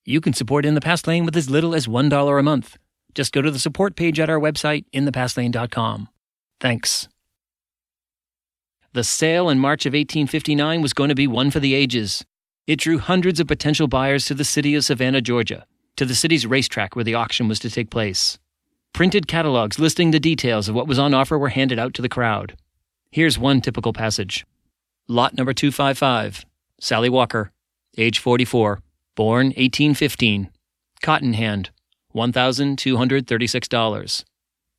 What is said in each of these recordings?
You can support In the Past Lane with as little as $1 a month. Just go to the support page at our website, inthepastlane.com. Thanks. The sale in March of 1859 was going to be one for the ages. It drew hundreds of potential buyers to the city of Savannah, Georgia, to the city's racetrack where the auction was to take place. Printed catalogs listing the details of what was on offer were handed out to the crowd. Here's one typical passage. Lot number 255, Sally Walker, age 44, born 1815, cotton hand, $1,236.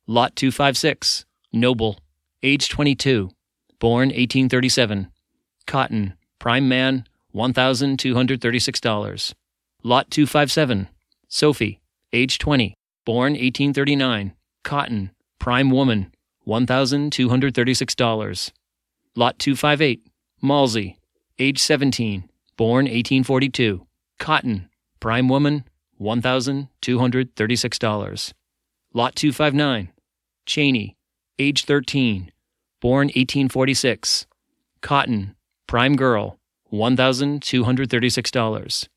Lot 256, Noble, age 22, born 1837, cotton, prime man, $1,236. Lot 257, Sophie, age 20, born 1839, cotton, prime woman, $1,236. Lot 258, Malsey, age 17, born 1842, cotton, prime woman, $1,236. Lot 259, Cheney, age 13, born 1846, cotton, prime girl, $1,236.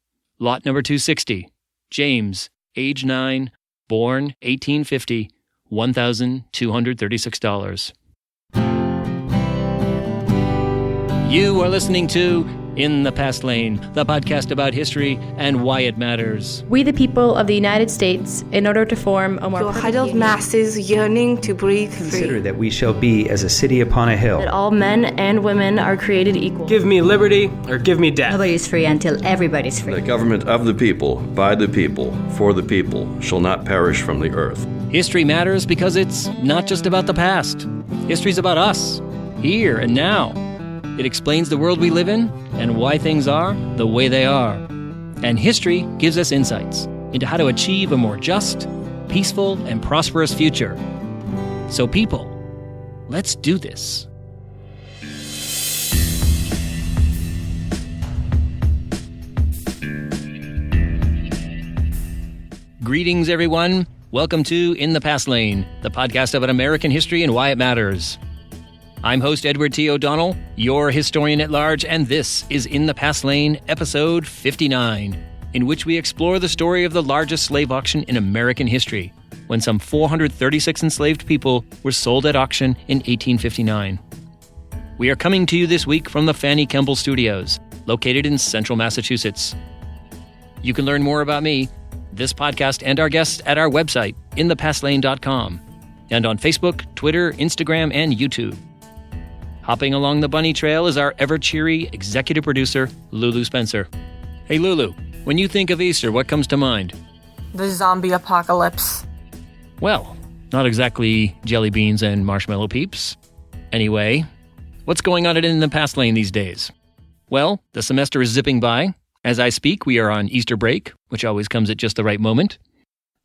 Lot number 260, James, age 9, born 1850, $1,236. You are listening to In the Past Lane, the podcast about history and why it matters. We, the people of the United States, in order to form a more huddled masses yearning to breathe free. Consider that we shall be as a city upon a hill. That all men and women are created equal. Give me liberty or give me death. Nobody's free until everybody's free. The government of the people, by the people, for the people, shall not perish from the earth. History matters because it's not just about the past. History's about us, here and now. It explains the world we live in and why things are the way they are. And history gives us insights into how to achieve a more just, peaceful, and prosperous future. So people, let's do this. Greetings, everyone. Welcome to In the Past Lane, the podcast about American history and why it matters. I'm host Edward T. O'Donnell, your historian at large, and this is In the Past Lane, episode 59, in which we explore the story of the largest slave auction in American history, when some 436 enslaved people were sold at auction in 1859. We are coming to you this week from the Fanny Kemble Studios, located in central Massachusetts. You can learn more about me, this podcast, and our guests at our website, inthepastlane.com, and on Facebook, Twitter, Instagram, and YouTube. Hopping along the bunny trail is our ever-cheery executive producer, Lulu Spencer. Hey, Lulu, when you think of Easter, what comes to mind? The zombie apocalypse. Well, not exactly jelly beans and marshmallow peeps. Anyway, what's going on In the Past Lane these days? Well, the semester is zipping by. As I speak, we are on Easter break, which always comes at just the right moment.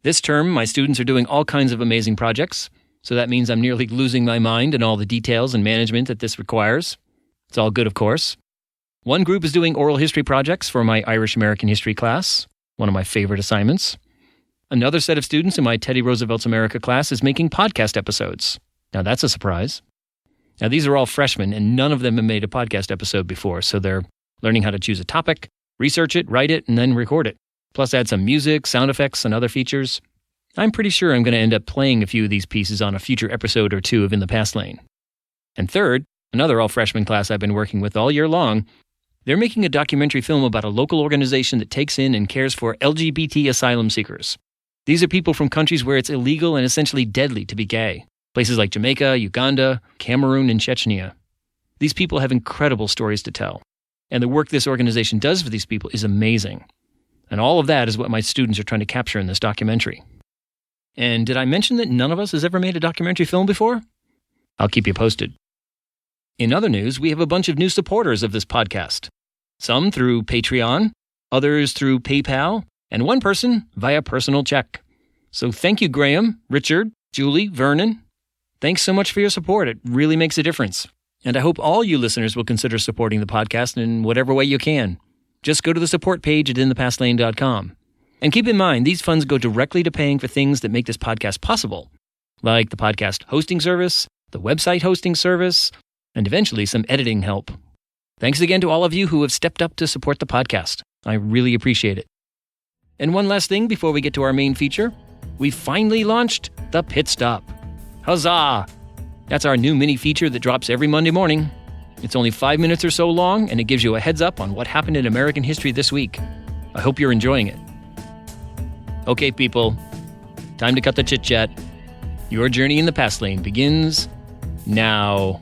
This term, my students are doing all kinds of amazing projects. So that means I'm nearly losing my mind in all the details and management that this requires. It's all good, of course. One group is doing oral history projects for my Irish American history class, one of my favorite assignments. Another set of students in my Teddy Roosevelt's America class is making podcast episodes. Now that's a surprise. Now these are all freshmen, and none of them have made a podcast episode before, so they're learning how to choose a topic, research it, write it, and then record it. Plus add some music, sound effects, and other features. I'm pretty sure I'm going to end up playing a few of these pieces on a future episode or two of In the Past Lane. And third, another all-freshman class I've been working with all year long, they're making a documentary film about a local organization that takes in and cares for LGBT asylum seekers. These are people from countries where it's illegal and essentially deadly to be gay. Places like Jamaica, Uganda, Cameroon, and Chechnya. These people have incredible stories to tell. And the work this organization does for these people is amazing. And all of that is what my students are trying to capture in this documentary. And did I mention that none of us has ever made a documentary film before? I'll keep you posted. In other news, we have a bunch of new supporters of this podcast. Some through Patreon, others through PayPal, and one person via personal check. So thank you, Graham, Richard, Julie, Vernon. Thanks so much for your support. It really makes a difference. And I hope all you listeners will consider supporting the podcast in whatever way you can. Just go to the support page at inthepastlane.com. And keep in mind, these funds go directly to paying for things that make this podcast possible, like the podcast hosting service, the website hosting service, and eventually some editing help. Thanks again to all of you who have stepped up to support the podcast. I really appreciate it. And one last thing before we get to our main feature. We finally launched the Pit Stop. Huzzah! That's our new mini feature that drops every Monday morning. It's only 5 minutes or so long, and it gives you a heads up on what happened in American history this week. I hope you're enjoying it. Okay, people, time to cut the chit-chat. Your journey in the past lane begins now.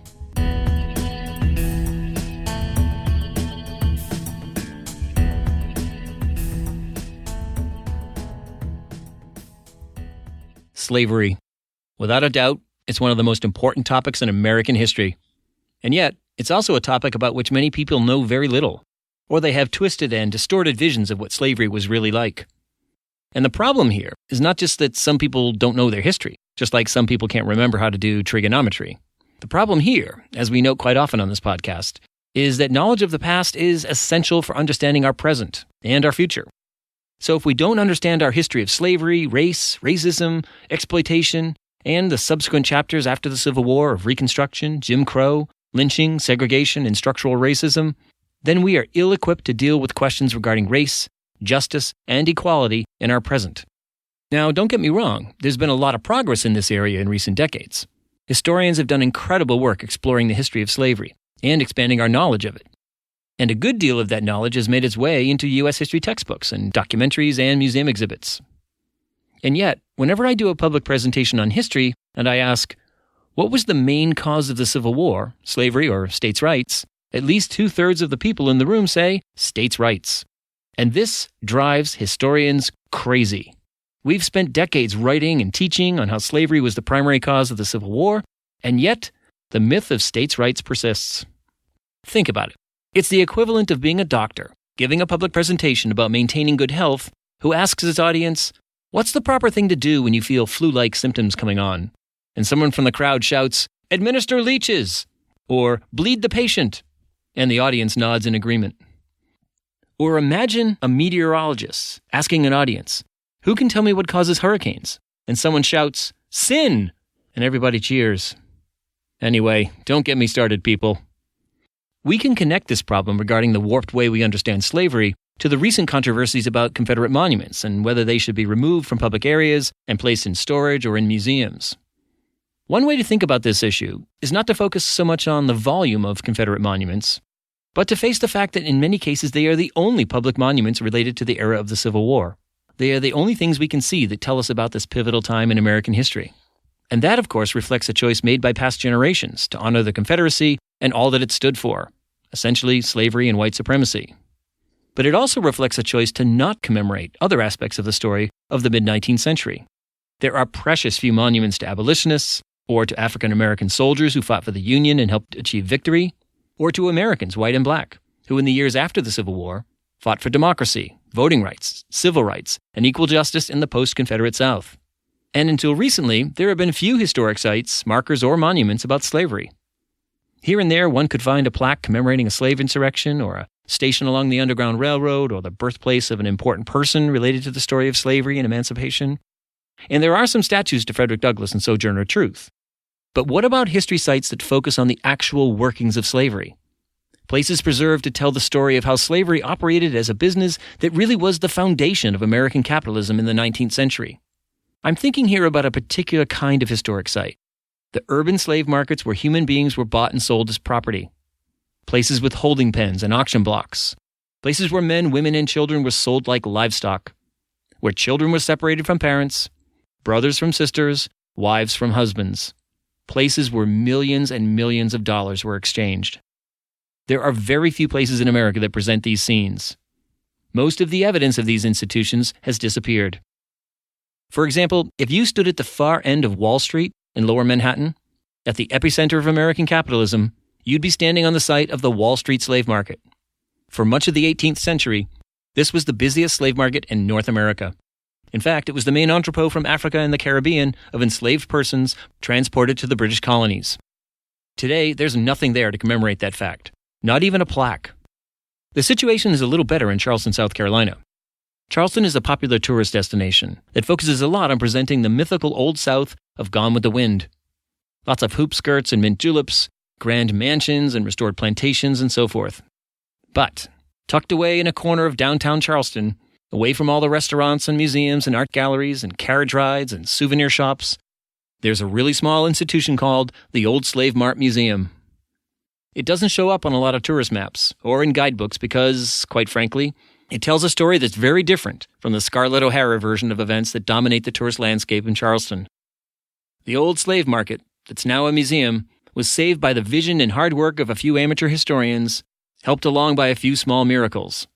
Slavery. Without a doubt, it's one of the most important topics in American history. And yet, it's also a topic about which many people know very little, or they have twisted and distorted visions of what slavery was really like. And the problem here is not just that some people don't know their history, just like some people can't remember how to do trigonometry. The problem here, as we note quite often on this podcast, is that knowledge of the past is essential for understanding our present and our future. So if we don't understand our history of slavery, race, racism, exploitation, and the subsequent chapters after the Civil War of Reconstruction, Jim Crow, lynching, segregation, and structural racism, then we are ill-equipped to deal with questions regarding race, justice, and equality in our present. Now, don't get me wrong, there's been a lot of progress in this area in recent decades. Historians have done incredible work exploring the history of slavery and expanding our knowledge of it. And a good deal of that knowledge has made its way into U.S. history textbooks and documentaries and museum exhibits. And yet, whenever I do a public presentation on history and I ask, what was the main cause of the Civil War, slavery or states' rights, at least 2/3 of the people in the room say states' rights. And this drives historians crazy. We've spent decades writing and teaching on how slavery was the primary cause of the Civil War, and yet the myth of states' rights persists. Think about it. It's the equivalent of being a doctor, giving a public presentation about maintaining good health, who asks his audience, what's the proper thing to do when you feel flu-like symptoms coming on? And someone from the crowd shouts, administer leeches, or bleed the patient, and the audience nods in agreement. Or imagine a meteorologist asking an audience, who can tell me what causes hurricanes? And someone shouts, sin, and everybody cheers. Anyway, don't get me started, people. We can connect this problem regarding the warped way we understand slavery to the recent controversies about Confederate monuments and whether they should be removed from public areas and placed in storage or in museums. One way to think about this issue is not to focus so much on the volume of Confederate monuments, but to face the fact that in many cases they are the only public monuments related to the era of the Civil War. They are the only things we can see that tell us about this pivotal time in American history. And that, of course, reflects a choice made by past generations to honor the Confederacy and all that it stood for, essentially slavery and white supremacy. But it also reflects a choice to not commemorate other aspects of the story of the mid-19th century. There are precious few monuments to abolitionists, or to African-American soldiers who fought for the Union and helped achieve victory, or to Americans, white and black, who in the years after the Civil War fought for democracy, voting rights, civil rights, and equal justice in the post-Confederate South. And until recently, there have been few historic sites, markers, or monuments about slavery. Here and there, one could find a plaque commemorating a slave insurrection, or a station along the Underground Railroad, or the birthplace of an important person related to the story of slavery and emancipation. And there are some statues to Frederick Douglass and Sojourner Truth. But what about history sites that focus on the actual workings of slavery? Places preserved to tell the story of how slavery operated as a business that really was the foundation of American capitalism in the 19th century. I'm thinking here about a particular kind of historic site. The urban slave markets where human beings were bought and sold as property. Places with holding pens and auction blocks. Places where men, women, and children were sold like livestock. Where children were separated from parents, brothers from sisters, wives from husbands. Places where millions and millions of dollars were exchanged. There are very few places in America that present these scenes. Most of the evidence of these institutions has disappeared. For example, if you stood at the far end of Wall Street in Lower Manhattan, at the epicenter of American capitalism, you'd be standing on the site of the Wall Street slave market. For much of the 18th century, this was the busiest slave market in North America. In fact, it was the main entrepot from Africa and the Caribbean of enslaved persons transported to the British colonies. Today, there's nothing there to commemorate that fact, not even a plaque. The situation is a little better in Charleston, South Carolina. Charleston is a popular tourist destination that focuses a lot on presenting the mythical Old South of Gone with the Wind. Lots of hoop skirts and mint juleps, grand mansions and restored plantations and so forth. But, tucked away in a corner of downtown Charleston, away from all the restaurants and museums and art galleries and carriage rides and souvenir shops, there's a really small institution called the Old Slave Mart Museum. It doesn't show up on a lot of tourist maps or in guidebooks because, quite frankly, it tells a story that's very different from the Scarlett O'Hara version of events that dominate the tourist landscape in Charleston. The old slave market, that's now a museum, was saved by the vision and hard work of a few amateur historians, helped along by a few small miracles.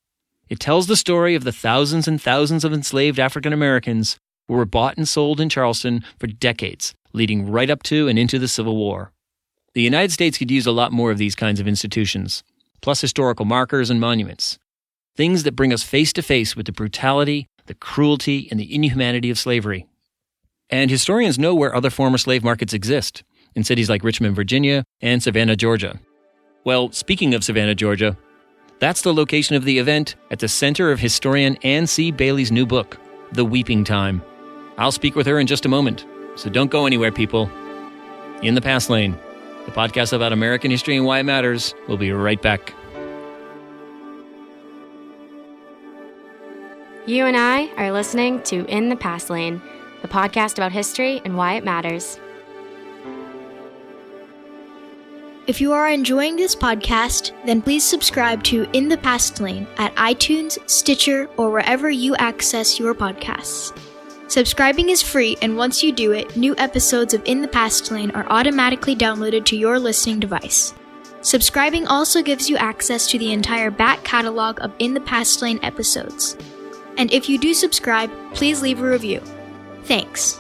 It tells the story of the thousands and thousands of enslaved African Americans who were bought and sold in Charleston for decades, leading right up to and into the Civil War. The United States could use a lot more of these kinds of institutions, plus historical markers and monuments. Things that bring us face to face with the brutality, the cruelty, and the inhumanity of slavery. And historians know where other former slave markets exist, in cities like Richmond, Virginia, and Savannah, Georgia. Well, speaking of Savannah, Georgia, that's the location of the event at the center of historian Anne C. Bailey's new book, The Weeping Time. I'll speak with her in just a moment, so don't go anywhere, people. In the Past Lane, the podcast about American history and why it matters. We'll be right back. You and I are listening to In the Past Lane, the podcast about history and why it matters. If you are enjoying this podcast, then please subscribe to In the Past Lane at iTunes, Stitcher, or wherever you access your podcasts. Subscribing is free, and once you do it, new episodes of In the Past Lane are automatically downloaded to your listening device. Subscribing also gives you access to the entire back catalog of In the Past Lane episodes. And if you do subscribe, please leave a review. Thanks.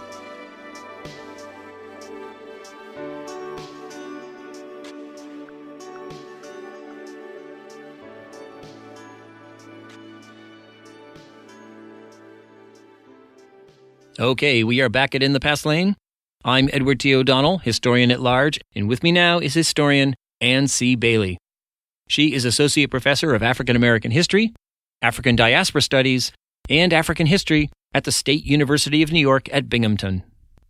Okay, we are back at In the Past Lane. I'm Edward T. O'Donnell, historian at large, and with me now is historian Anne C. Bailey. She is Associate Professor of African American History, African Diaspora Studies, and African History at the State University of New York at Binghamton.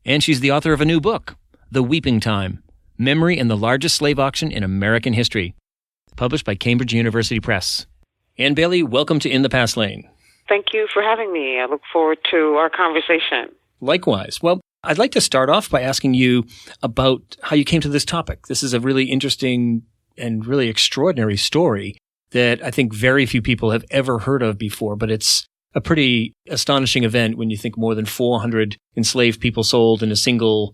And she's the author of a new book, The Weeping Time, Memory and the Largest Slave Auction in American History, published by Cambridge University Press. Anne Bailey, welcome to In the Past Lane. Thank you for having me. I look forward to our conversation. Likewise. Well, I'd like to start off by asking you about how you came to this topic. This is a really interesting and really extraordinary story that I think very few people have ever heard of before, but it's a pretty astonishing event when you think more than 400 enslaved people sold at a single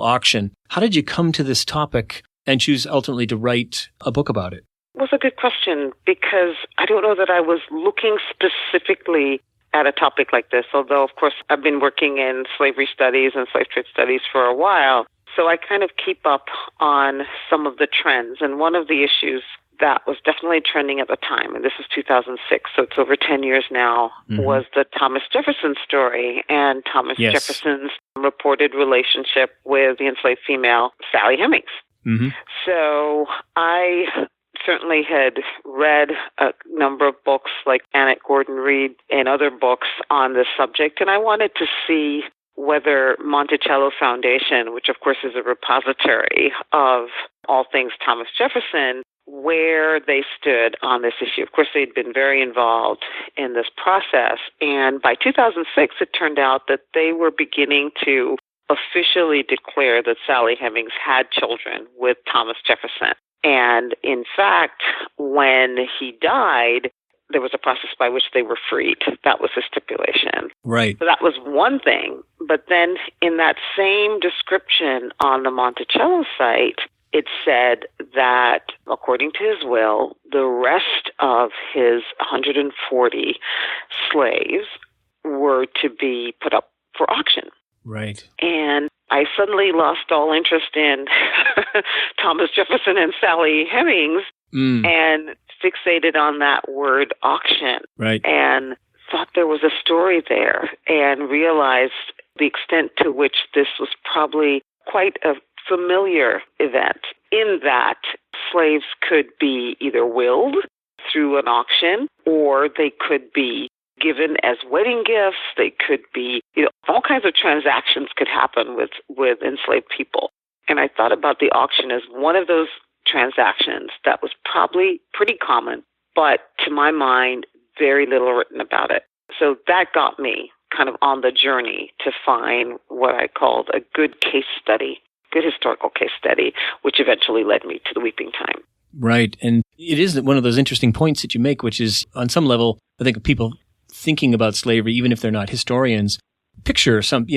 auction. How did you come to this topic and choose ultimately to write a book about it? It was a good question because I don't know that I was looking specifically at a topic like this, although, of course, I've been working in slavery studies and slave trade studies for a while. So I kind of keep up on some of the trends. And one of the issues that was definitely trending at the time, and this is 2006, so it's over 10 years now, was the Thomas Jefferson story and Thomas Jefferson's reported relationship with the enslaved female, Sally Hemings. So I certainly had read a number of books like Annette Gordon Reed and other books on this subject, and I wanted to see whether Monticello Foundation, which of course is a repository of all things Thomas Jefferson, where they stood on this issue. Of course, they'd been very involved in this process, and by 2006, it turned out that they were beginning to officially declare that Sally Hemings had children with Thomas Jefferson. And in fact, when he died, there was a process by which they were freed. That was the stipulation. Right. So that was one thing. But then in that same description on the Monticello site, it said that, according to his will, the rest of his 140 slaves were to be put up for auction. Right. And I suddenly lost all interest in Thomas Jefferson and Sally Hemings and fixated on that word auction. Right. And thought there was a story there and realized the extent to which this was probably quite a familiar event in that slaves could be either willed through an auction or they could be given as wedding gifts. They could be, all kinds of transactions could happen with enslaved people. And I thought about the auction as one of those transactions that was probably pretty common, but to my mind, very little written about it. So that got me kind of on the journey to find what I called a good case study, good historical case study, which eventually led me to the Weeping Time. Right. And it is one of those interesting points that you make, which is on some level, I think people thinking about slavery, even if they're not historians, picture some,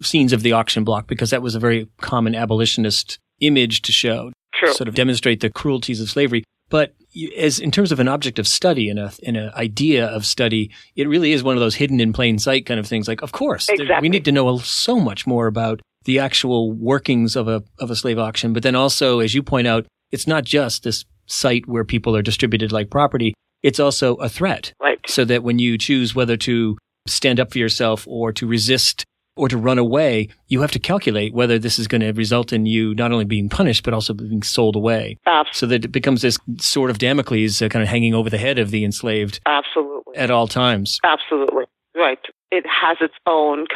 scenes of the auction block, because that was a very common abolitionist image to show, sort of demonstrate the cruelties of slavery. But as in terms of an object of study and an idea of study, it really is one of those hidden in plain sight kind of things. Like, of course, we need to know so much more about the actual workings of a slave auction. But then also, as you point out, it's not just this site where people are distributed like property. It's also a threat. Right. So that when you choose whether to stand up for yourself or to resist or to run away, you have to calculate whether this is going to result in you not only being punished, but also being sold away. Absolutely. So that it becomes this sort of Damocles kind of hanging over the head of the enslaved. Absolutely. At all times. Absolutely. Right. It has its own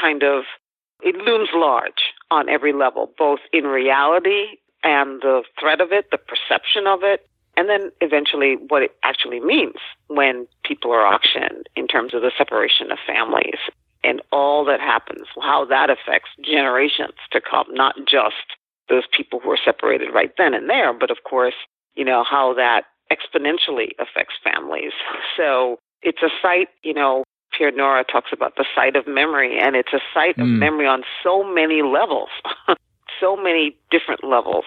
it looms large on every level, both in reality and the threat of it, the perception of it, and then eventually what it actually means when people are auctioned in terms of the separation of families and all that happens, how that affects generations to come, not just those people who are separated right then and there, but of course, how that exponentially affects families. So it's a site, Pierre Nora talks about the site of memory, and it's a site of memory on so many levels, so many different levels,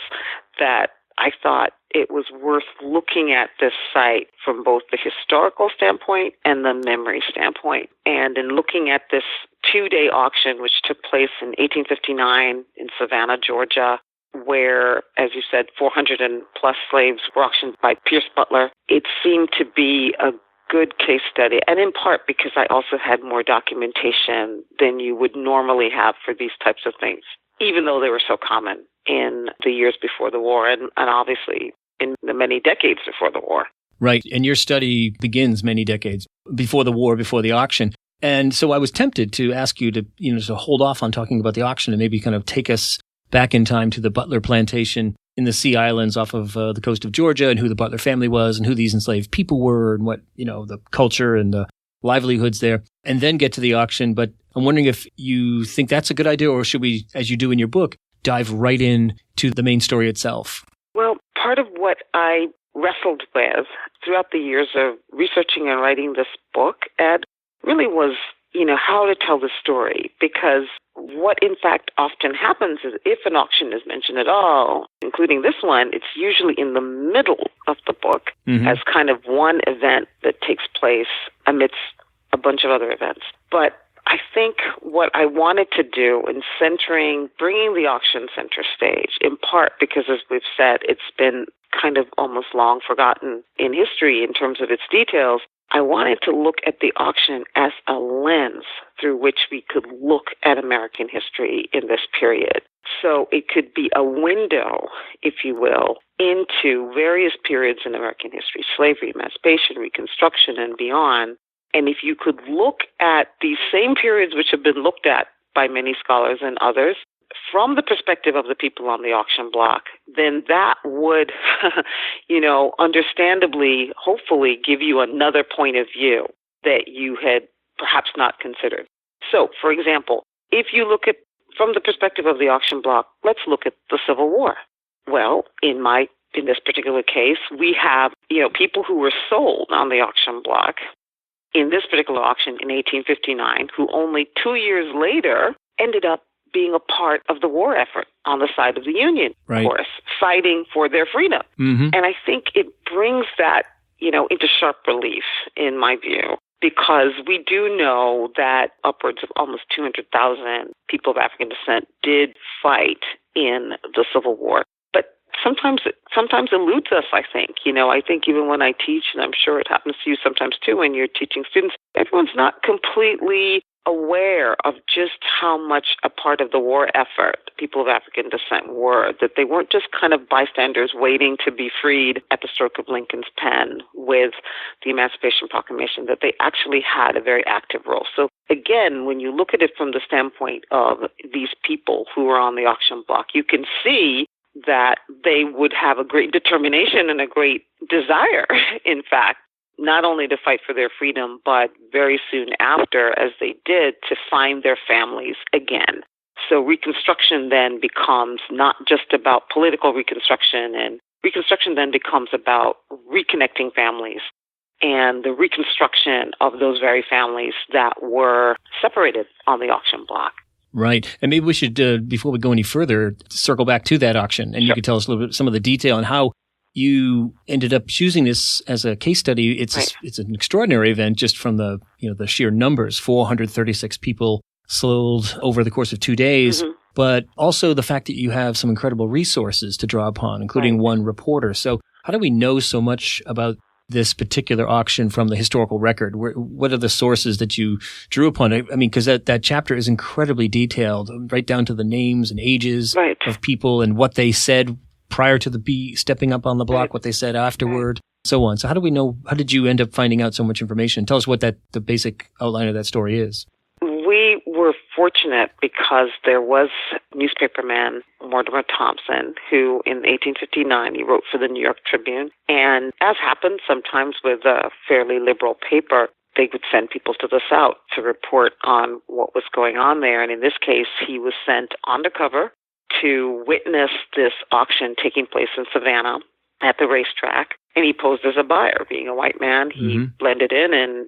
that I thought it was worth looking at this site from both the historical standpoint and the memory standpoint. And in looking at this 2-day auction, which took place in 1859 in Savannah, Georgia, where, as you said, 400 and plus slaves were auctioned by Pierce Butler, it seemed to be a good case study, and in part because I also had more documentation than you would normally have for these types of things, even though they were so common in the years before the war and obviously in the many decades before the war. Right. And your study begins many decades before the war, before the auction. And so I was tempted to ask you to, to hold off on talking about the auction and maybe kind of take us back in time to the Butler plantation in the Sea Islands off of the coast of Georgia, and who the Butler family was and who these enslaved people were and what, the culture and the livelihoods there, and then get to the auction. But I'm wondering if you think that's a good idea, or should we, as you do in your book, dive right in to the main story itself? Well, part of what I wrestled with throughout the years of researching and writing this book, Ed, really was, how to tell the story. Because what in fact often happens is if an auction is mentioned at all, including this one, it's usually in the middle of the book as kind of one event that takes place amidst a bunch of other events. But I think what I wanted to do in bringing the auction center stage, in part because, as we've said, it's been kind of almost long forgotten in history in terms of its details, I wanted to look at the auction as a lens through which we could look at American history in this period. So it could be a window, if you will, into various periods in American history, slavery, emancipation, Reconstruction, and beyond. And if you could look at these same periods which have been looked at by many scholars and others from the perspective of the people on the auction block, then that would, understandably, hopefully give you another point of view that you had perhaps not considered. So, for example, if you look at from the perspective of the auction block, let's look at the Civil War. Well, in this particular case, we have, people who were sold on the auction block in this particular auction in 1859, who only 2 years later ended up being a part of the war effort on the side of the Union, right, of course, fighting for their freedom. And I think it brings that, into sharp relief, in my view, because we do know that upwards of almost 200,000 people of African descent did fight in the Civil War. But sometimes eludes us, I think. I think even when I teach, and I'm sure it happens to you sometimes too when you're teaching students, everyone's not completely aware of just how much a part of the war effort people of African descent were, that they weren't just kind of bystanders waiting to be freed at the stroke of Lincoln's pen with the Emancipation Proclamation, that they actually had a very active role. So again, when you look at it from the standpoint of these people who are on the auction block, you can see that they would have a great determination and a great desire, in fact, not only to fight for their freedom, but very soon after, as they did, to find their families again. So Reconstruction then becomes not just about political Reconstruction, and Reconstruction then becomes about reconnecting families and the reconstruction of those very families that were separated on the auction block. Right. And maybe we should, before we go any further, circle back to that auction. And you could tell us a little bit, some of the detail on how you ended up choosing this as a case study. It's an extraordinary event just from the sheer numbers, 436 people sold over the course of 2 days, but also the fact that you have some incredible resources to draw upon, including one reporter. So how do we know so much about this particular auction from the historical record? What are the sources that you drew upon? I mean, because that chapter is incredibly detailed, right down to the names and ages of people and what they said prior to the stepping up on the block, what they said afterward, so on. So how do we know, how did you end up finding out so much information? Tell us what the basic outline of that story is. We were fortunate because there was newspaperman Mortimer Thompson, who in 1859, he wrote for the New York Tribune. And as happened sometimes with a fairly liberal paper, they would send people to the South to report on what was going on there. And in this case, he was sent undercover to witness this auction taking place in Savannah at the racetrack. And he posed as a buyer. Being a white man, he blended in and,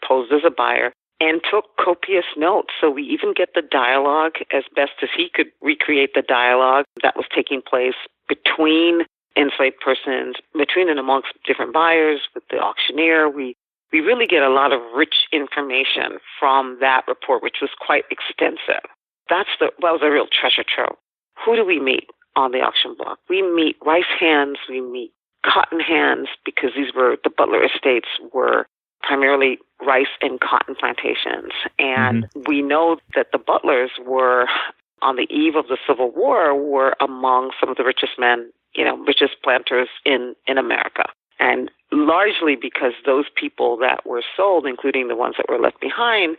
posed as a buyer and took copious notes. So we even get the dialogue as best as he could recreate the dialogue that was taking place between enslaved persons, between and amongst different buyers, with the auctioneer. We really get a lot of rich information from that report, which was quite extensive. That was a real treasure trove. Who do we meet on the auction block? We meet rice hands, we meet cotton hands, because the Butler estates were primarily rice and cotton plantations. And we know that the Butlers were, on the eve of the Civil War, were among some of the richest men, richest planters in America. And largely because those people that were sold, including the ones that were left behind,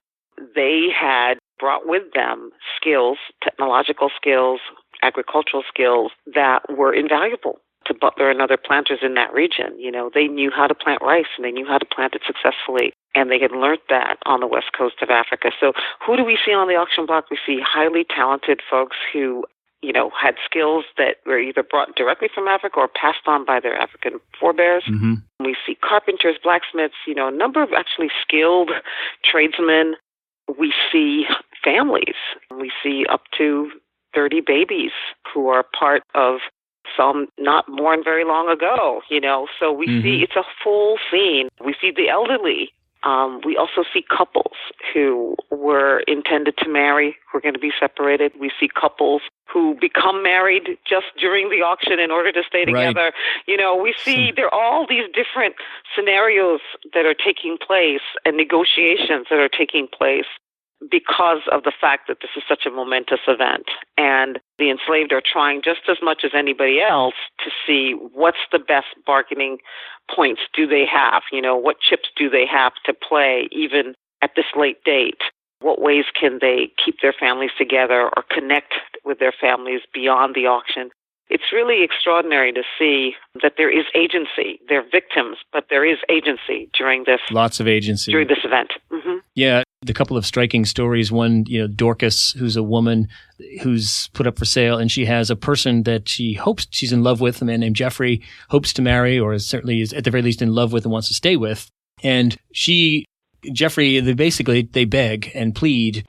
they had brought with them skills, technological skills, agricultural skills that were invaluable to Butler and other planters in that region. They knew how to plant rice and they knew how to plant it successfully, and they had learned that on the west coast of Africa. So who do we see on the auction block? We see highly talented folks who, had skills that were either brought directly from Africa or passed on by their African forebears. We see carpenters, blacksmiths, a number of actually skilled tradesmen. We see families. We see up to 30 babies who are part of some not born very long ago, So we see it's a full scene. We see the elderly. We also see couples who were intended to marry, who are going to be separated. We see couples who become married just during the auction in order to stay together. We see there are all these different scenarios that are taking place and negotiations that are taking place because of the fact that this is such a momentous event. And the enslaved are trying just as much as anybody else to see what's the best bargaining points do they have, what chips do they have to play even at this late date. What ways can they keep their families together or connect with their families beyond the auction? It's really extraordinary to see that there is agency. They're victims, but there is agency during this. Lots of agency. During this event. Yeah. The couple of striking stories. One, Dorcas, who's a woman who's put up for sale, and she has a person that she hopes she's in love with, a man named Jeffrey, hopes to marry, or certainly is at the very least in love with and wants to stay with. And Jeffrey, they beg and plead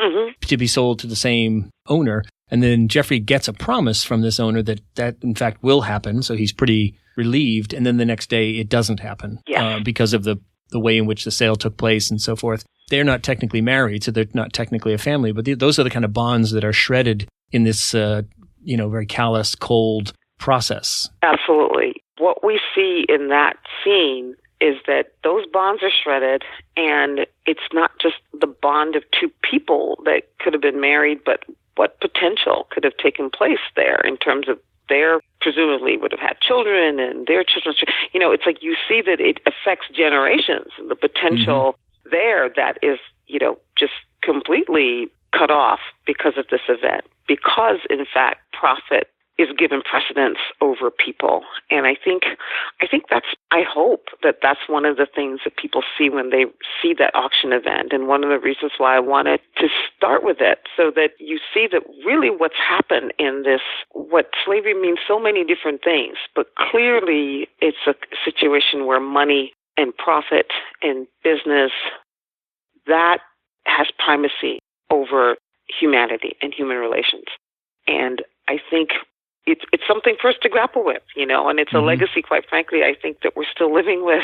to be sold to the same owner. And then Jeffrey gets a promise from this owner that in fact will happen. So he's pretty relieved. And then the next day it doesn't happen because of the way in which the sale took place and so forth. They're not technically married, so they're not technically a family, but those are the kind of bonds that are shredded in this, very callous, cold process. Absolutely. What we see in that scene is that those bonds are shredded, and it's not just the bond of two people that could have been married, but what potential could have taken place there in terms of their presumably would have had children and their children. It's like you see that it affects generations, the potential there that is, just completely cut off because of this event. Because, in fact, profit is given precedence over people. And I hope that that's one of the things that people see when they see that auction event. And one of the reasons why I wanted to start with it, so that you see that really what's happened in this, what slavery means so many different things, but clearly it's a situation where money and profit and business, that has primacy over humanity and human relations. And I think it's something for us to grapple with, and it's a legacy, quite frankly, I think that we're still living with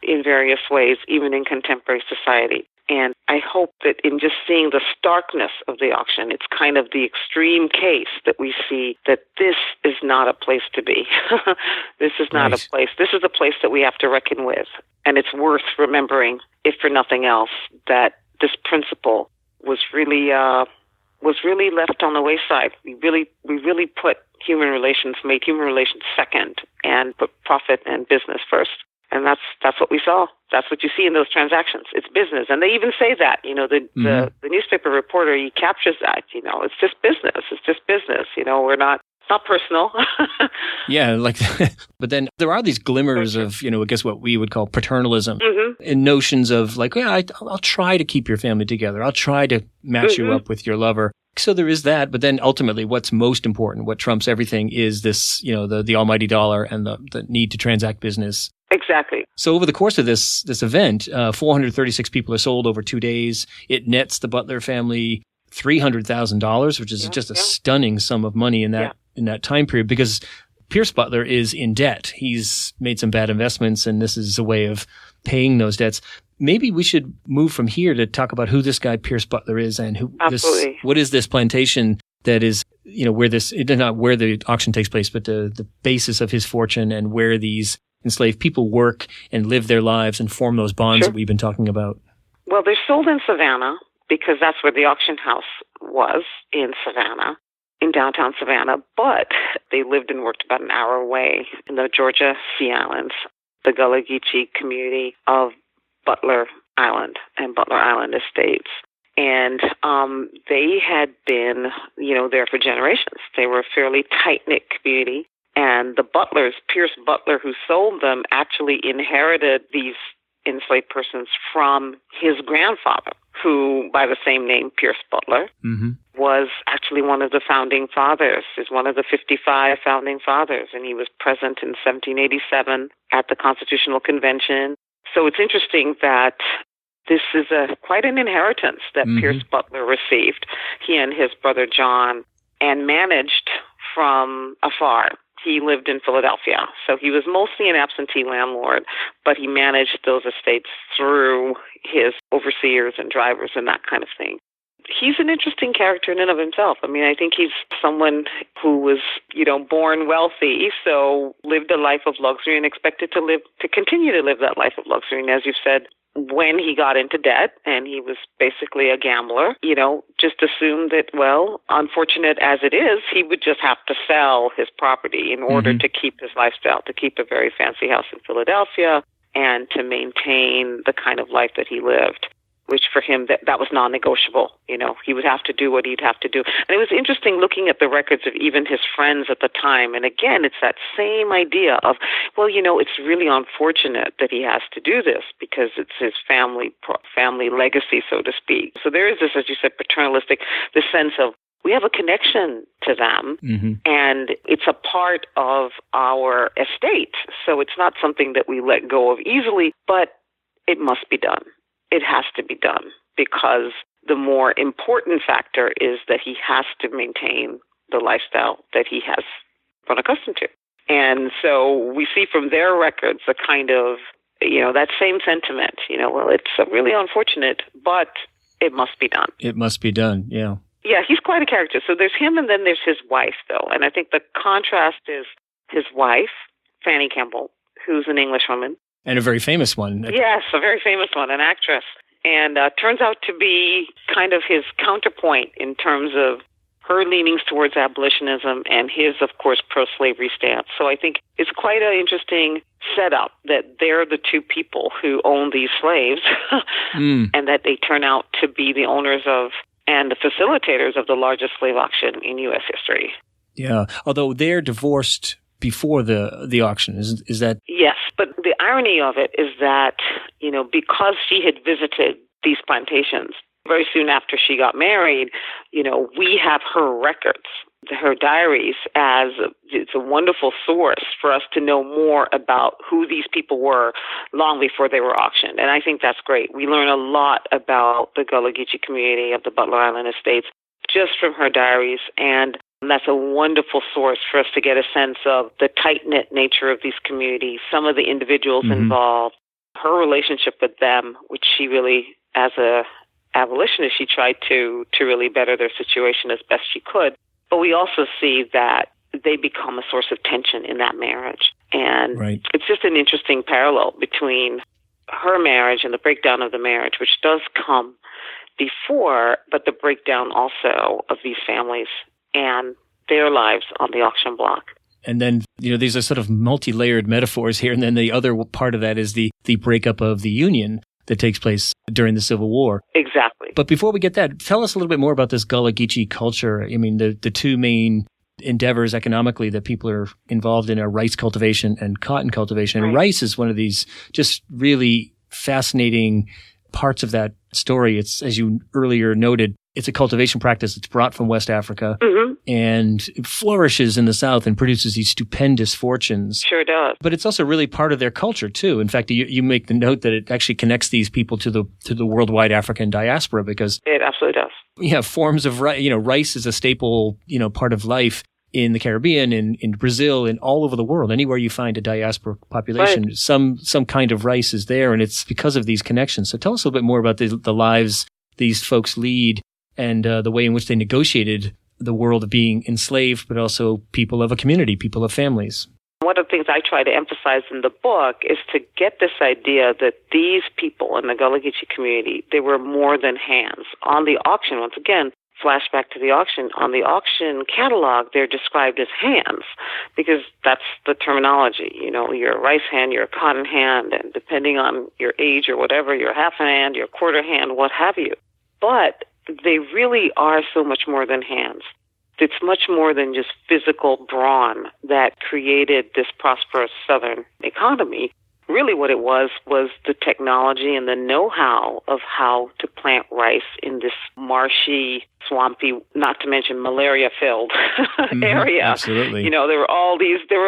in various ways, even in contemporary society. And I hope that in just seeing the starkness of the auction, it's kind of the extreme case that we see that this is not a place to be. This is not a place. This is a place that we have to reckon with. And it's worth remembering, if for nothing else, that this principle was really left on the wayside. We really made human relations second and put profit and business first. And that's what we saw. That's what you see in those transactions. It's business. And they even say that, the newspaper reporter, he captures that, it's just business. It's just business. It's not personal. Yeah, but then there are these glimmers of, I guess what we would call paternalism and notions of I'll try to keep your family together. I'll try to match you up with your lover. So there is that, but then ultimately what's most important, what trumps everything is this, the almighty dollar and the need to transact business. Exactly. So over the course of this event, 436 people are sold over 2 days. It nets the Butler family $300,000, which is just a stunning sum of money in that time period, because Pierce Butler is in debt. He's made some bad investments, and this is a way of paying those debts. Maybe we should move from here to talk about who this guy Pierce Butler is and what is this plantation that is, where not where the auction takes place, but the basis of his fortune and where these enslaved people work and live their lives and form those bonds that we've been talking about. Well, they're sold in Savannah because that's where the auction house was, in Savannah, in downtown Savannah, but they lived and worked about an hour away in the Georgia Sea Islands, the Gullah Geechee community of Butler Island and Butler Island Estates. And they had been, there for generations. They were a fairly tight-knit community. And the Butlers, Pierce Butler, who sold them, actually inherited these enslaved persons from his grandfather, who, by the same name, Pierce Butler, was actually one of the founding fathers, is one of the 55 founding fathers. And he was present in 1787 at the Constitutional Convention. So it's interesting that this is quite an inheritance that Pierce Butler received, he and his brother John, and managed from afar. He lived in Philadelphia, so he was mostly an absentee landlord, but he managed those estates through his overseers and drivers and that kind of thing. He's an interesting character in and of himself. I mean, I think he's someone who was, born wealthy, so lived a life of luxury and expected to continue to live that life of luxury. And as you've said, when he got into debt and he was basically a gambler, just assumed that, well, unfortunate as it is, he would just have to sell his property in order to keep his lifestyle, to keep a very fancy house in Philadelphia and to maintain the kind of life that he lived, which for him, that was non-negotiable. He would have to do what he'd have to do. And it was interesting looking at the records of even his friends at the time. And again, it's that same idea of, well, it's really unfortunate that he has to do this because it's his family legacy, so to speak. So there is this, as you said, paternalistic, this sense of we have a connection to them and it's a part of our estate. So it's not something that we let go of easily, but it must be done. It has to be done because the more important factor is that he has to maintain the lifestyle that he has grown accustomed to. And so we see from their records a kind of, that same sentiment, well, it's really unfortunate, but it must be done. It must be done, yeah. Yeah, he's quite a character. So there's him and then there's his wife, though. And I think the contrast is his wife, Fanny Kemble, who's an Englishwoman. And a very famous one. Yes, a very famous one, an actress. And turns out to be kind of his counterpoint in terms of her leanings towards abolitionism and his, of course, pro-slavery stance. So I think it's quite an interesting setup that they're the two people who own these slaves and that they turn out to be the owners of and the facilitators of the largest slave auction in U.S. history. Yeah, although they're divorced before the auction, is that? Yes, but the irony of it is that, because she had visited these plantations very soon after she got married, we have her records, her diaries, as it's a wonderful source for us to know more about who these people were long before they were auctioned. And I think that's great. We learn a lot about the Gullah Geechee community of the Butler Island Estates just from her diaries, and that's a wonderful source for us to get a sense of the tight-knit nature of these communities, some of the individuals involved, her relationship with them, which she really, as a abolitionist, she tried to really better their situation as best she could. But we also see that they become a source of tension in that marriage. And It's just an interesting parallel between her marriage and the breakdown of the marriage, which does come before, but the breakdown also of these families and their lives on the auction block. And then, these are sort of multi-layered metaphors here. And then the other part of that is the breakup of the Union that takes place during the Civil War. Exactly. But before we get that, tell us a little bit more about this Gullah Geechee culture. I mean, the two main endeavors economically that people are involved in are rice cultivation and cotton cultivation. And rice is one of these just really fascinating parts of that story. It's, as you earlier noted, it's a cultivation practice that's brought from West Africa and it flourishes in the South and produces these stupendous fortunes. Sure does. But it's also really part of their culture too. In fact, you make the note that it actually connects these people to the worldwide African diaspora because it absolutely does. Yeah, forms of rice. Rice is a staple, part of life in the Caribbean, in Brazil, and all over the world. Anywhere you find a diaspora population, some kind of rice is there, and it's because of these connections. So tell us a little bit more about the lives these folks lead and the way in which they negotiated the world of being enslaved, but also people of a community, people of families. One of the things I try to emphasize in the book is to get this idea that these people in the Gullah Geechee community, they were more than hands. On the auction, once again, flashback to the auction, on the auction catalog, they're described as hands because that's the terminology. You're a rice hand, you're a cotton hand, and depending on your age or whatever, you're a half a hand, you're a quarter hand, what have you. But they really are so much more than hands. It's much more than just physical brawn that created this prosperous Southern economy. Really what it was the technology and the know-how of how to plant rice in this marshy, swampy, not to mention malaria-filled area. Absolutely. There were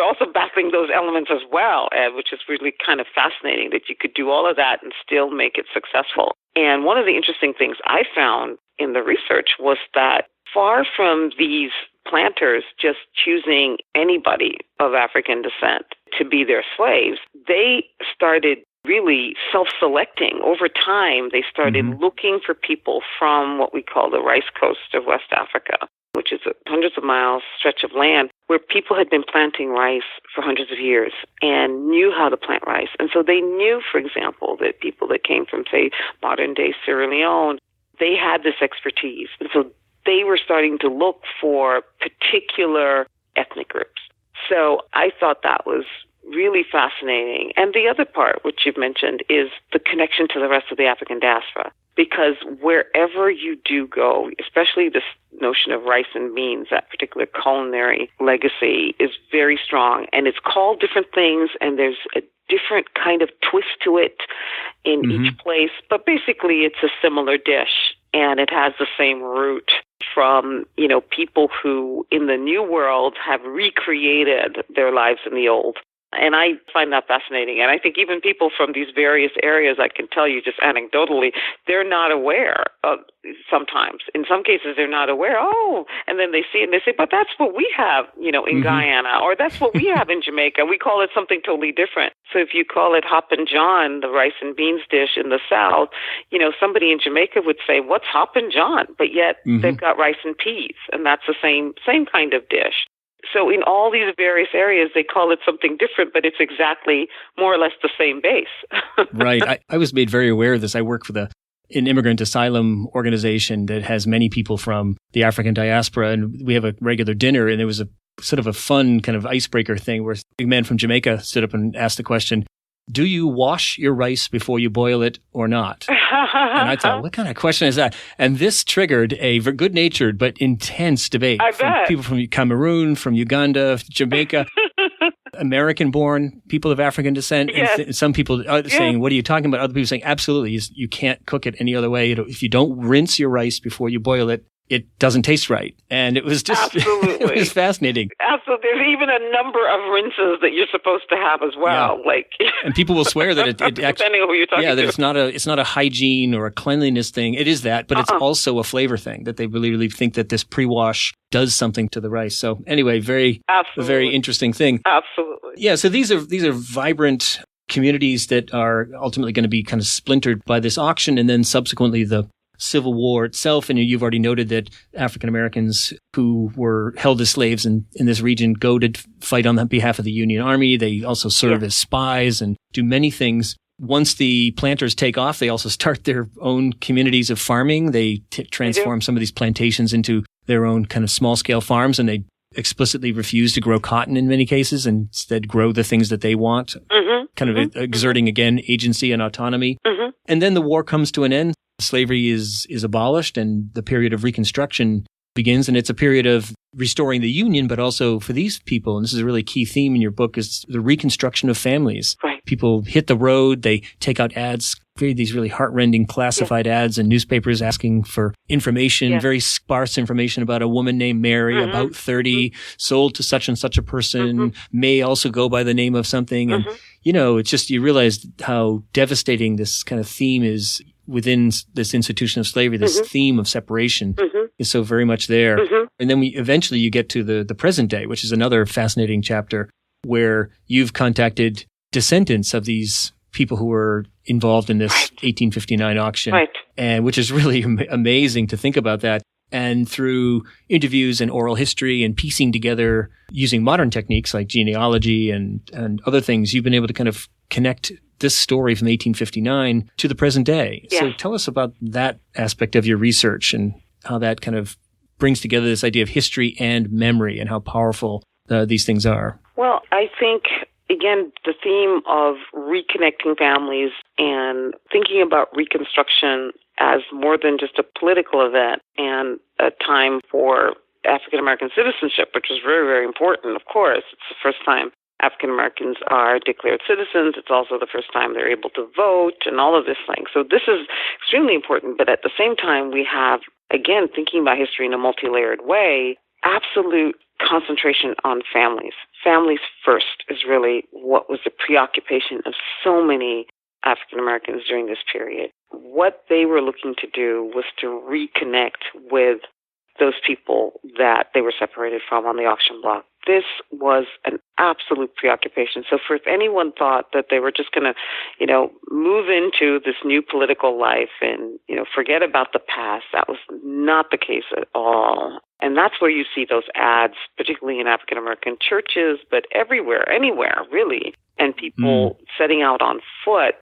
also battling those elements as well, Ed, which is really kind of fascinating that you could do all of that and still make it successful. And one of the interesting things I found in the research was that far from these planters just choosing anybody of African descent to be their slaves, they started really self-selecting. Over time, they started looking for people from what we call the rice coast of West Africa, which is a hundreds of miles stretch of land where people had been planting rice for hundreds of years and knew how to plant rice. And so they knew, for example, that people that came from, say, modern-day Sierra Leone, they had this expertise. And so they were starting to look for particular ethnic groups. So I thought that was really fascinating. And the other part, which you've mentioned, is the connection to the rest of the African diaspora. Because wherever you do go, especially this notion of rice and beans, that particular culinary legacy is very strong. And it's called different things, and there's a different kind of twist to it in each place. But basically, it's a similar dish, and it has the same root from, people who in the New World have recreated their lives in the old. And I find that fascinating. And I think even people from these various areas, I can tell you just anecdotally, they're not aware of sometimes. In some cases, they're not aware. Oh, and then they see it and they say, but that's what we have, in Guyana, or that's what we have in Jamaica. We call it something totally different. So if you call it Hop and John, the rice and beans dish in the South, somebody in Jamaica would say, what's Hop and John? But yet they've got rice and peas, and that's the same kind of dish. So in all these various areas, they call it something different, but it's exactly more or less the same base. Right. I was made very aware of this. I work for an immigrant asylum organization that has many people from the African diaspora, and we have a regular dinner, and there was a sort of a fun kind of icebreaker thing where a man from Jamaica stood up and asked the question, do you wash your rice before you boil it or not? And I thought, what kind of question is that? And this triggered a good-natured but intense debate from people from Cameroon, from Uganda, Jamaica, American-born, people of African descent. Yes. And some people saying, what are you talking about? Other people saying, absolutely, you can't cook it any other way. If you don't rinse your rice before you boil it, it doesn't taste right. And it was just, it was fascinating. Absolutely. There's even a number of rinses that you're supposed to have as well. Yeah. And people will swear that it actually, depending on who you're talking to. that it's not a hygiene or a cleanliness thing. It is that, but it's also a flavor thing, that they really think that this pre-wash does something to the rice. So anyway, a very interesting thing. Absolutely. Yeah. So these are vibrant communities that are ultimately going to be kind of splintered by this auction, and then subsequently the Civil War itself. And you've already noted that African Americans who were held as slaves in this region go to fight on behalf of the Union Army. They also serve as spies and do many things. Once the planters take off, they also start their own communities of farming. They transform some of these plantations into their own kind of small-scale farms, and they explicitly refuse to grow cotton in many cases and instead grow the things that they want, kind of exerting, again, agency and autonomy. And then the war comes to an end. Slavery is abolished, and the period of Reconstruction begins, and it's a period of restoring the Union, but also for these people, and this is a really key theme in your book, is the reconstruction of families. Right. People hit the road, they take out ads, these really heart-rending classified ads in newspapers asking for information, very sparse information about a woman named Mary, about 30, sold to such and such a person, may also go by the name of something. And, it's just, you realize how devastating this kind of theme is within this institution of slavery. This theme of separation is so very much there. And then eventually you get to the present day, which is another fascinating chapter where you've contacted descendants of these people who were involved in this 1859 auction, and which is really amazing to think about that. And through interviews and oral history and piecing together using modern techniques like genealogy and other things, you've been able to kind of connect this story from 1859 to the present day. Yeah. So tell us about that aspect of your research and how that kind of brings together this idea of history and memory and how powerful these things are. Well, I think, again, the theme of reconnecting families and thinking about Reconstruction as more than just a political event and a time for African American citizenship, which was very, very important, of course. It's the first time African Americans are declared citizens. It's also the first time they're able to vote and all of this thing. So this is extremely important. But at the same time, we have, again, thinking about history in a multi-layered way, absolute concentration on families. Families first is really what was the preoccupation of so many African Americans during this period. What they were looking to do was to reconnect with those people that they were separated from on the auction block. This was an absolute preoccupation. So if anyone thought that they were just going to, move into this new political life and, forget about the past, that was not the case at all. And that's where you see those ads, particularly in African American churches, but everywhere, anywhere, really, and people setting out on foot.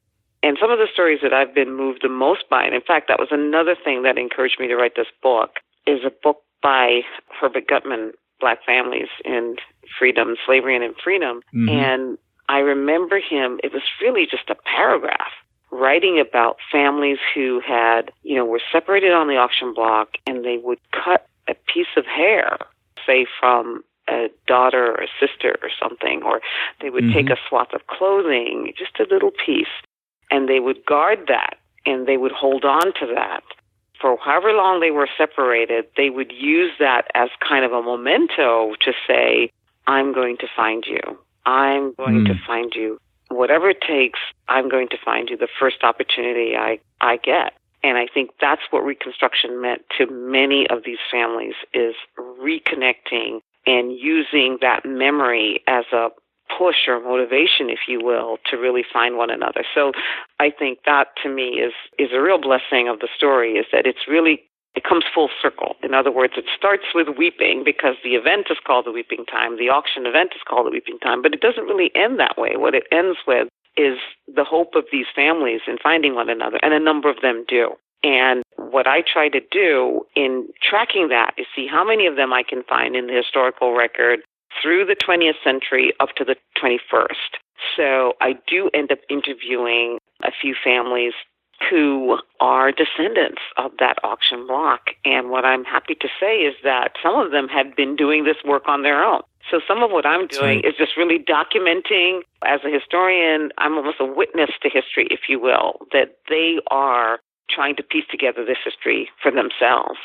And some of the stories that I've been moved the most by, and in fact, that was another thing that encouraged me to write this book, is a book by Herbert Gutman, Black Families in Freedom, Slavery and in Freedom. And I remember him, it was really just a paragraph, writing about families who had, were separated on the auction block, and they would cut a piece of hair, say from a daughter or a sister or something, or they would take a swath of clothing, just a little piece, and they would guard that, and they would hold on to that. For however long they were separated, they would use that as kind of a memento to say, I'm going to find you. I'm going to find you. Whatever it takes, I'm going to find you the first opportunity I get. And I think that's what Reconstruction meant to many of these families, is reconnecting and using that memory as a push or motivation, if you will, to really find one another. So I think that, to me, is a real blessing of the story, is that it comes full circle. In other words, it starts with weeping because the event is called the Weeping Time. The auction event is called the Weeping Time, but it doesn't really end that way. What it ends with is the hope of these families in finding one another, and a number of them do. And what I try to do in tracking that is see how many of them I can find in the historical record through the 20th century up to the 21st. So I do end up interviewing a few families who are descendants of that auction block. And what I'm happy to say is that some of them had been doing this work on their own. So some of what I'm doing is just really documenting. As a historian, I'm almost a witness to history, if you will, that they are trying to piece together this history for themselves.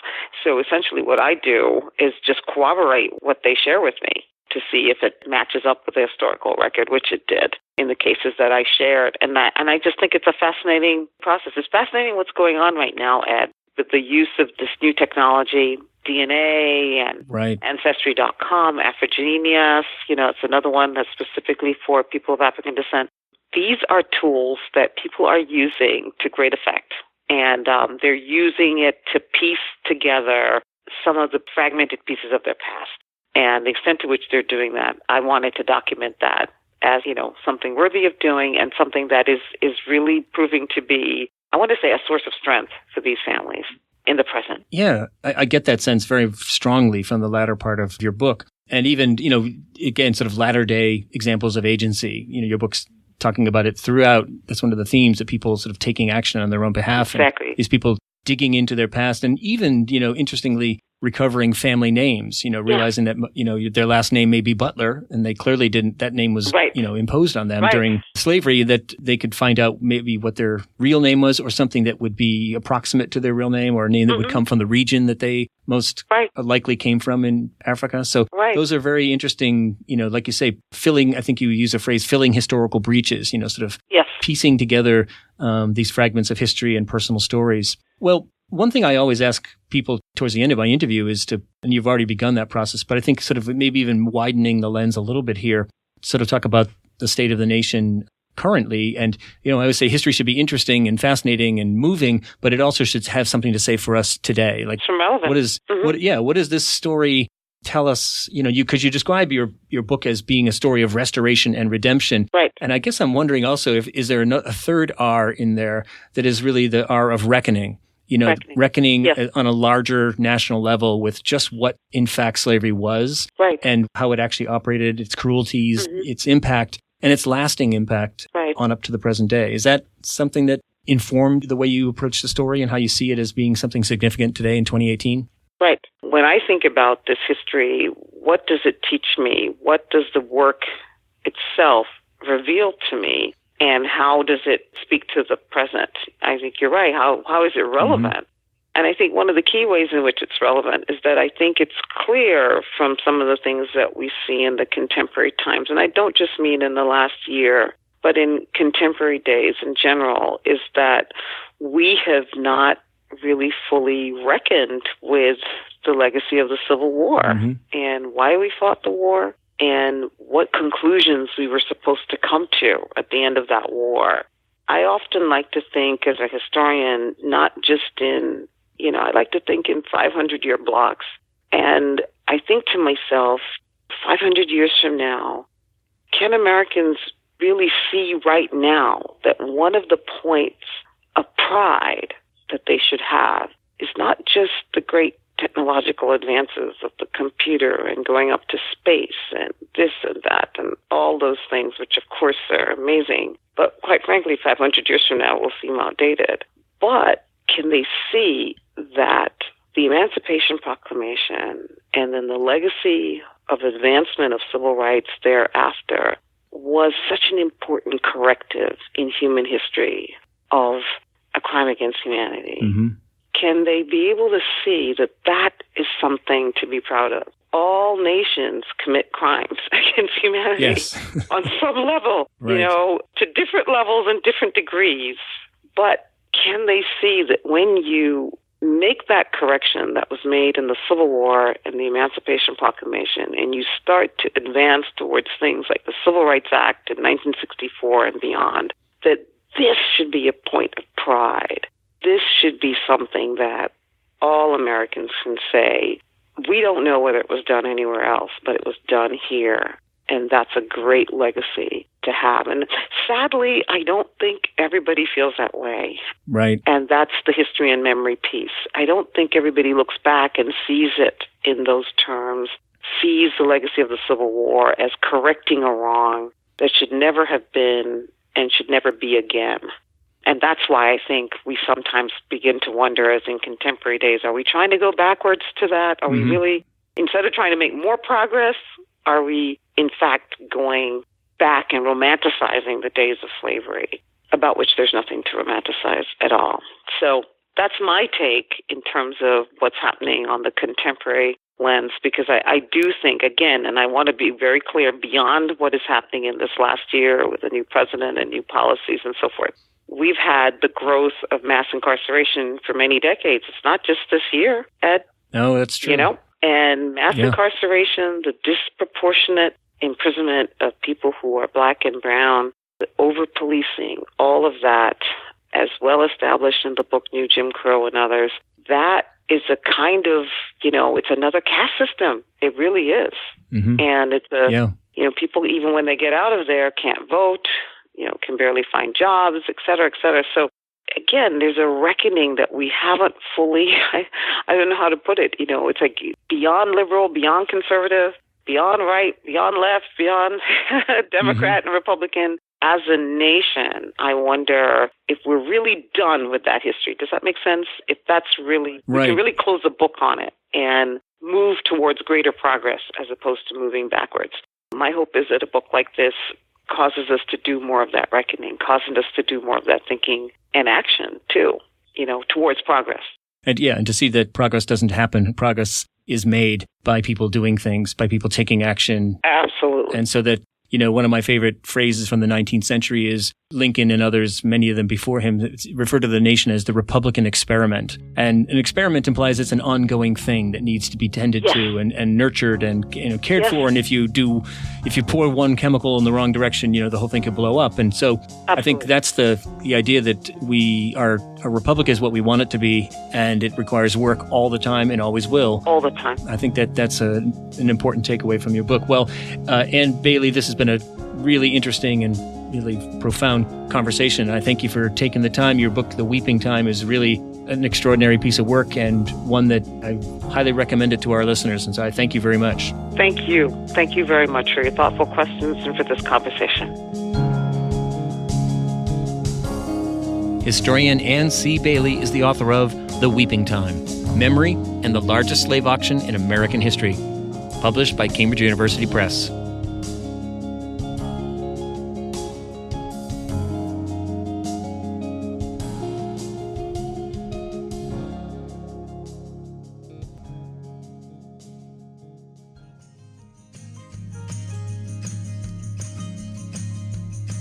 So essentially what I do is just corroborate what they share with me to see if it matches up with the historical record, which it did in the cases that I shared. And I just think it's a fascinating process. It's fascinating what's going on right now, Ed, with the use of this new technology, DNA and Ancestry.com, Afrogenius, it's another one that's specifically for people of African descent. These are tools that people are using to great effect. And they're using it to piece together some of the fragmented pieces of their past. And the extent to which they're doing that, I wanted to document that as, something worthy of doing and something that is really proving to be, I want to say, a source of strength for these families in the present. Yeah, I get that sense very strongly from the latter part of your book. And even, again, sort of latter-day examples of agency. Your book's talking about it throughout. That's one of the themes, that people sort of taking action on their own behalf. Exactly. And these people digging into their past and even, interestingly, recovering family names, realizing that, their last name may be Butler, and they clearly didn't, that name was, imposed on them during slavery, that they could find out maybe what their real name was, or something that would be approximate to their real name, or a name that would come from the region that they most likely came from in Africa. So those are very interesting, like you say, I think you use a phrase, filling historical breaches, sort of piecing together these fragments of history and personal stories. Well, one thing I always ask people towards the end of my interview is and you've already begun that process, but I think sort of maybe even widening the lens a little bit here, sort of talk about the state of the nation currently. And, I always say history should be interesting and fascinating and moving, but it also should have something to say for us today. Like, what does this story tell us? Because you describe your book as being a story of restoration and redemption. Right. And I guess I'm wondering also, is there a third R in there that is really the R of reckoning? Reckoning on a larger national level with just what, in fact, slavery was, and how it actually operated, its cruelties, its impact, and its lasting impact on up to the present day. Is that something that informed the way you approach the story and how you see it as being something significant today in 2018? Right. When I think about this history, what does it teach me? What does the work itself reveal to me? And how does it speak to the present? I think you're right. How is it relevant? And I think one of the key ways in which it's relevant is that I think it's clear from some of the things that we see in the contemporary times, and I don't just mean in the last year, but in contemporary days in general, is that we have not really fully reckoned with the legacy of the Civil War and why we fought the war, and what conclusions we were supposed to come to at the end of that war. I often like to think as a historian, not just in, I like to think in 500-year blocks. And I think to myself, 500 years from now, can Americans really see right now that one of the points of pride that they should have is not just the great technological advances of the computer and going up to space and this and that and all those things, which of course are amazing, but quite frankly, 500 years from now will seem outdated. But can they see that the Emancipation Proclamation and then the legacy of advancement of civil rights thereafter was such an important corrective in human history of a crime against humanity? Can they be able to see that that is something to be proud of? All nations commit crimes against humanity on some level, to different levels and different degrees. But can they see that when you make that correction that was made in the Civil War and the Emancipation Proclamation, and you start to advance towards things like the Civil Rights Act in 1964 and beyond, that this should be a point of pride? This should be something that all Americans can say, we don't know whether it was done anywhere else, but it was done here. And that's a great legacy to have. And sadly, I don't think everybody feels that way. Right. And that's the history and memory piece. I don't think everybody looks back and sees it in those terms, sees the legacy of the Civil War as correcting a wrong, that should never have been and should never be again. And that's why I think we sometimes begin to wonder, as in contemporary days, are we trying to go backwards to that? Are we really, instead of trying to make more progress, are we in fact going back and romanticizing the days of slavery, about which there's nothing to romanticize at all? So that's my take in terms of what's happening on the contemporary lens, because I do think, again, and I want to be very clear, beyond what is happening in this last year with a new president and new policies and so forth, we've had the growth of mass incarceration for many decades. It's not just this year, Ed. No, that's true. You know, and mass incarceration, the disproportionate imprisonment of people who are black and brown, the over-policing, all of that, as well established in the book New Jim Crow and others, that is a kind of, it's another caste system. It really is. And it's people, even when they get out of there, can't vote, can barely find jobs, et cetera, et cetera. So again, there's a reckoning that we haven't fully, I don't know how to put it, it's like beyond liberal, beyond conservative, beyond right, beyond left, beyond Democrat and Republican. As a nation, I wonder if we're really done with that history. Does that make sense? If that's really, we can really close the book on it and move towards greater progress as opposed to moving backwards. My hope is that a book like this causes us to do more of that reckoning, causing us to do more of that thinking and action too, towards progress. And to see that progress doesn't happen. Progress is made by people doing things, by people taking action. Absolutely. And so that, one of my favorite phrases from the 19th century is Lincoln and others, many of them before him, refer to the nation as the Republican experiment. And an experiment implies it's an ongoing thing that needs to be tended to and nurtured and cared for. And if you pour one chemical in the wrong direction, the whole thing could blow up. And so I think that's the idea that a republic is what we want it to be, and it requires work all the time and always will. All the time. I think that's an important takeaway from your book. Well, Ann Bailey, this has been a really interesting and really profound conversation. And I thank you for taking the time. Your book, The Weeping Time, is really an extraordinary piece of work and one that I highly recommend it to our listeners. And so I thank you very much. Thank you. Thank you very much for your thoughtful questions and for this conversation. Historian Ann C. Bailey is the author of The Weeping Time, Memory and the Largest Slave Auction in American History, published by Cambridge University Press.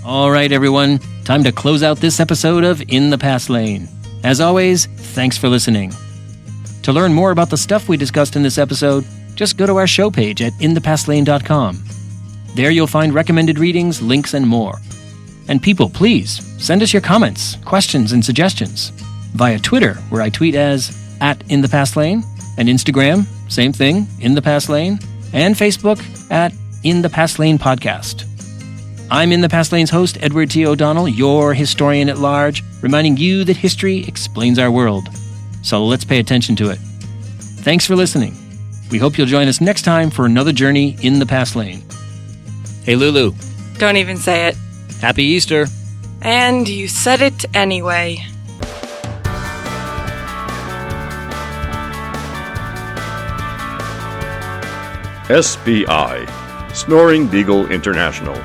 All right, everyone, time to close out this episode of In the Past Lane. As always, thanks for listening. To learn more about the stuff we discussed in this episode, just go to our show page at inthepastlane.com. There you'll find recommended readings, links, and more. And people, please, send us your comments, questions, and suggestions via Twitter, where I tweet as @InThePastLane, and Instagram, same thing, In the Past Lane, and Facebook at In the Past Lane Podcast. I'm In the Past Lane's host, Edward T. O'Donnell, your historian at large, reminding you that history explains our world. So let's pay attention to it. Thanks for listening. We hope you'll join us next time for another journey in the Past Lane. Hey, Lulu. Don't even say it. Happy Easter. And you said it anyway. SBI, Snoring Beagle International.